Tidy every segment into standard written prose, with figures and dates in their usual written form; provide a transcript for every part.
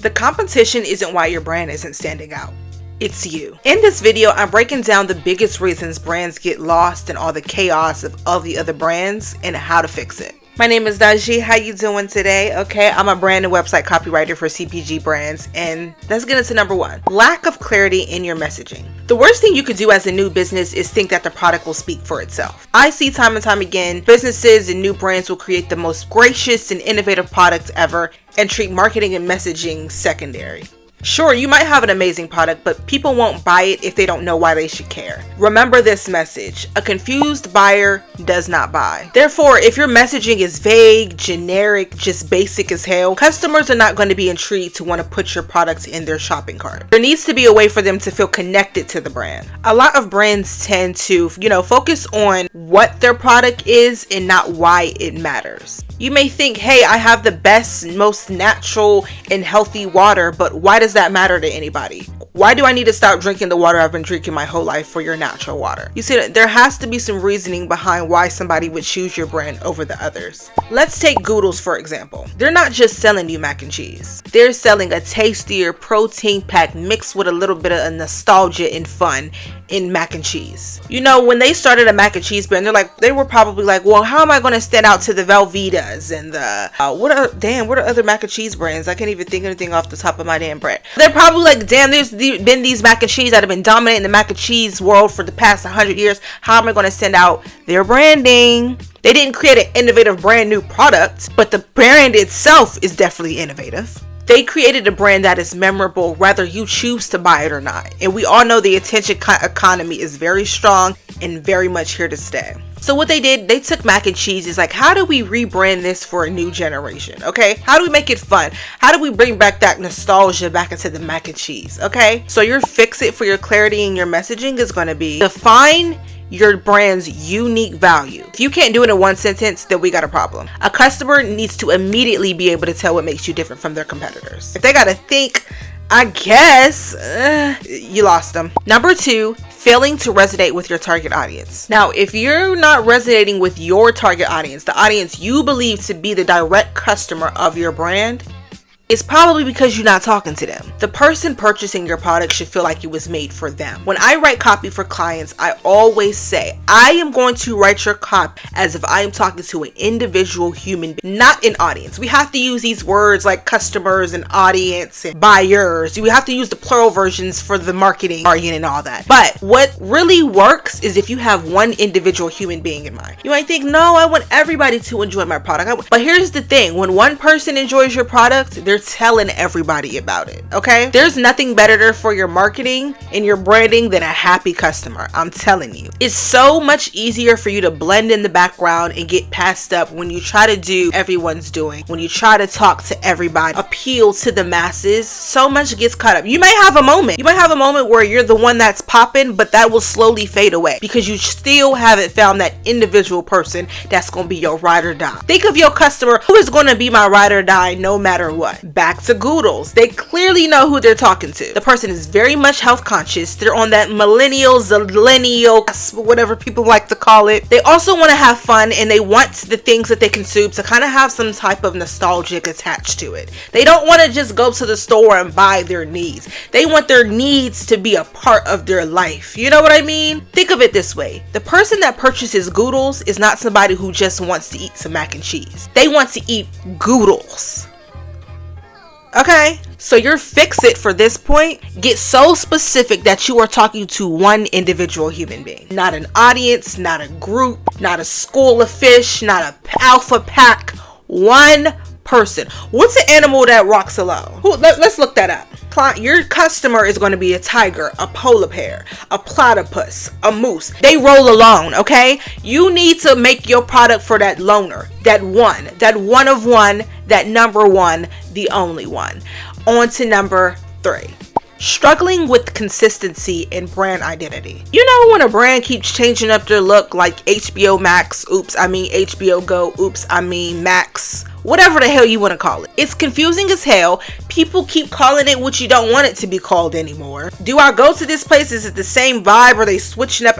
The competition isn't why your brand isn't standing out. It's you. In this video, I'm breaking down the biggest reasons brands get lost in all the chaos of all the other brands and how to fix it. My name is Daji. How you doing today? Okay, I'm a brand and website copywriter for CPG brands, and let's get into number one. Lack of clarity in your messaging. The worst thing you could do as a new business is think that the product will speak for itself. I see time and time again, businesses and new brands will create the most gracious and innovative products ever and treat marketing and messaging secondary. Sure, you might have an amazing product, but people won't buy it if they don't know why they should care. Remember this message: a confused buyer does not buy. Therefore, if your messaging is vague, generic, just basic as hell, customers are not going to be intrigued to want to put your products in their shopping cart. There needs to be a way for them to feel connected to the brand. A lot of brands tend to, focus on what their product is and not why it matters. You may think, hey, I have the best, most natural and healthy water, but why does that matter to anybody? Why do I need to stop drinking the water I've been drinking my whole life for your natural water? You see, there has to be some reasoning behind why somebody would choose your brand over the others. Let's take Goodles for example. They're not just selling you mac and cheese. They're selling a tastier protein pack mixed with a little bit of nostalgia and fun in mac and cheese. When they started a mac and cheese brand, they were probably like, well, how am I going to stand out to the Velveetas and the what are other mac and cheese brands? I can't even think of anything off the top of my damn brain. They're probably like, damn, there's been these mac and cheese that have been dominating the mac and cheese world for the past 100 years. How am I going to send out their branding? They didn't create an innovative brand new product, but the brand itself is definitely innovative. They created a brand that is memorable whether you choose to buy it or not. And we all know the attention economy is very strong and very much here to stay. So what they did, they took mac and cheese. It's like, how do we rebrand this for a new generation? Okay, how do we make it fun? How do we bring back that nostalgia back into the mac and cheese? Okay, so your fix it for your clarity in your messaging is going to be define your brand's unique value. If you can't do it in one sentence, then we got a problem. A customer needs to immediately be able to tell what makes you different from their competitors. If they got to think, I guess, you lost them. Number two, failing to resonate with your target audience. Now, if you're not resonating with your target audience, the audience you believe to be the direct customer of your brand, it's probably because you're not talking to them. The person purchasing your product should feel like it was made for them. When I write copy for clients, I always say, I am going to write your copy as if I am talking to an individual human being, not an audience. We have to use these words like customers and audience and buyers. We have to use the plural versions for the marketing jargon and all that. But what really works is if you have one individual human being in mind. You might think, no, I want everybody to enjoy my product. But here's the thing, when one person enjoys your product, they're telling everybody about it. Okay, there's nothing better for your marketing and your branding than a happy customer. I'm telling you, it's so much easier for you to blend in the background and get passed up when you try to do everyone's doing, when you try to talk to everybody, appeal to the masses. So much gets caught up. You might have a moment where you're the one that's popping, but that will slowly fade away because you still haven't found that individual person that's going to be your ride or die. Think of your customer, who is going to be my ride or die no matter what. Back to Goodles. They clearly know who they're talking to. The person is very much health conscious. They're on that millennial, whatever people like to call it. They also want to have fun and they want the things that they consume to kind of have some type of nostalgic attached to it. They don't want to just go to the store and buy their needs. They want their needs to be a part of their life. You know what I mean? Think of it this way. The person that purchases Goodles is not somebody who just wants to eat some mac and cheese. They want to eat Goodles. Okay, so your fix it for this point, get so specific that you are talking to one individual human being, not an audience, not a group, not a school of fish, not a alpha pack, one person. What's an animal that rocks alone? Let's look that up. Your customer is going to be a tiger, a polar bear, a platypus, a moose. They roll alone, okay? You need to make your product for that loner, that one of one, that number one, the only one. On to number three. Struggling with consistency and brand identity. When a brand keeps changing up their look, like HBO Max, HBO Go, Max, whatever the hell you want to call it. It's confusing as hell. People keep calling it what you don't want it to be called anymore. Do I go to this place? Is it the same vibe? Are they switching up?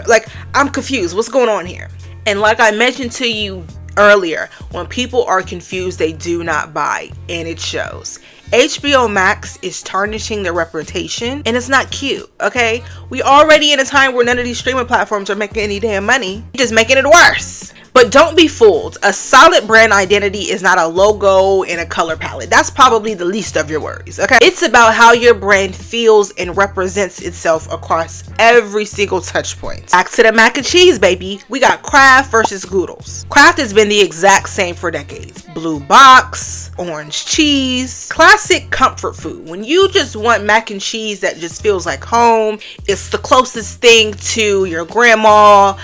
I'm confused. What's going on here? And like I mentioned to you earlier, when people are confused, they do not buy, and it shows. HBO Max is tarnishing their reputation, and it's not cute, okay? We already in a time where none of these streaming platforms are making any damn money, just making it worse. But don't be fooled. A solid brand identity is not a logo and a color palette. That's probably the least of your worries, okay? It's about how your brand feels and represents itself across every single touch point. Back to the mac and cheese, baby. We got Kraft versus Goodles. Kraft has been the exact same for decades. Blue box, orange cheese, classic comfort food. When you just want mac and cheese that just feels like home, it's the closest thing to your grandma.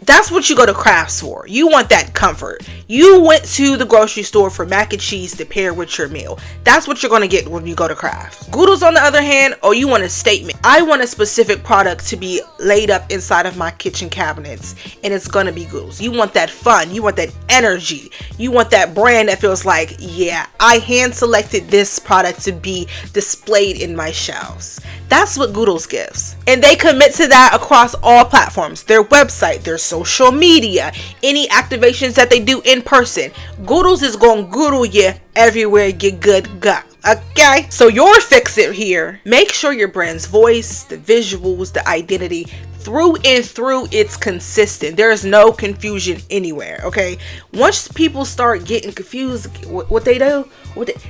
That's what you go to Kraft's for. You want that comfort. You went to the grocery store for mac and cheese to pair with your meal. That's what you're going to get when you go to Kraft. Goodles, on the other hand, oh, you want a statement. I want a specific product to be laid up inside of my kitchen cabinets, and it's going to be Goodles. You want that fun. You want that energy. You want that brand that feels like, yeah, I hand selected this product to be displayed in my shelves. That's what Goodles gives. And they commit to that across all platforms. Their website, their social media, any activations that they do in person. Goodles is going to Goodle you everywhere you good go. Okay? So your fix it here. Make sure your brand's voice, the visuals, the identity, through and through, it's consistent. There is no confusion anywhere, okay? Once people start getting confused, what they do,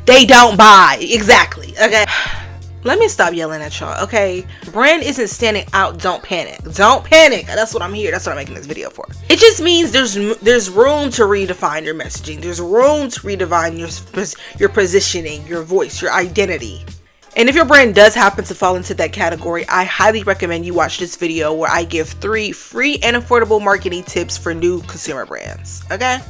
they don't buy. Exactly, okay? Let me stop yelling at y'all, okay? Brand isn't standing out. Don't panic. Don't panic. That's what I'm here. That's what I'm making this video for. It just means there's room to redefine your messaging. There's room to redefine your positioning, your voice, your identity. And if your brand does happen to fall into that category, I highly recommend you watch this video where I give 3 free and affordable marketing tips for new consumer brands, okay?